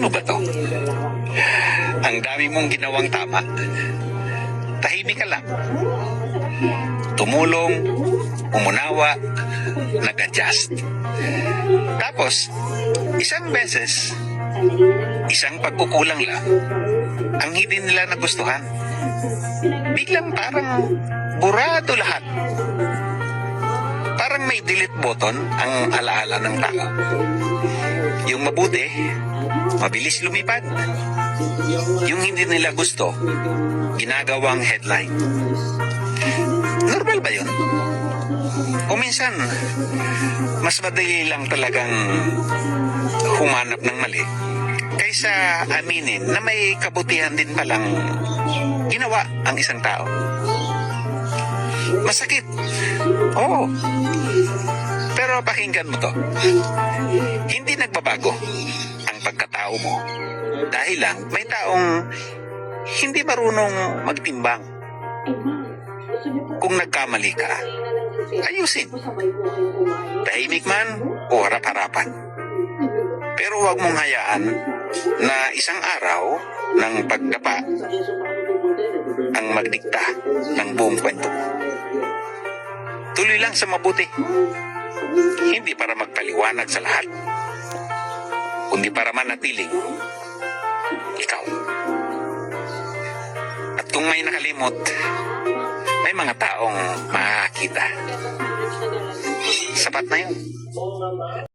Ano ba to? Ang dami mong ginawang tama. Tahimik ka lang. Tumulong, umunawa, nag-adjust. Tapos, isang beses, isang pagkukulang lang, ang hindi nila nagustuhan. Biglang parang burado lahat. Parang may delete button ang alaala ng tao. Yung mabuti, mabilis lumipad. Yung hindi nila gusto, ginagawang headline. Normal ba yun? O minsan, mas madali lang talagang humanap ng mali kaysa aminin na may kabutihan din palang ginawa ang isang tao. Masakit. Oo. Pero pakinggan mo to. Hindi nagbabago ang pagkatao mo dahil lang may taong hindi marunong magtimbang. Kung nagkamali ka, ayusin. Tahimik man o harap-harapan. Pero huwag mong hayaan na isang araw ng pagdapa ang magdikta ng buong kwento. Tuloy lang sa mabuti. Hindi para magpaliwanag sa lahat, kundi para manatiling ikaw. At kung may nakalimot, may mga taong makakita. Sapat na yun.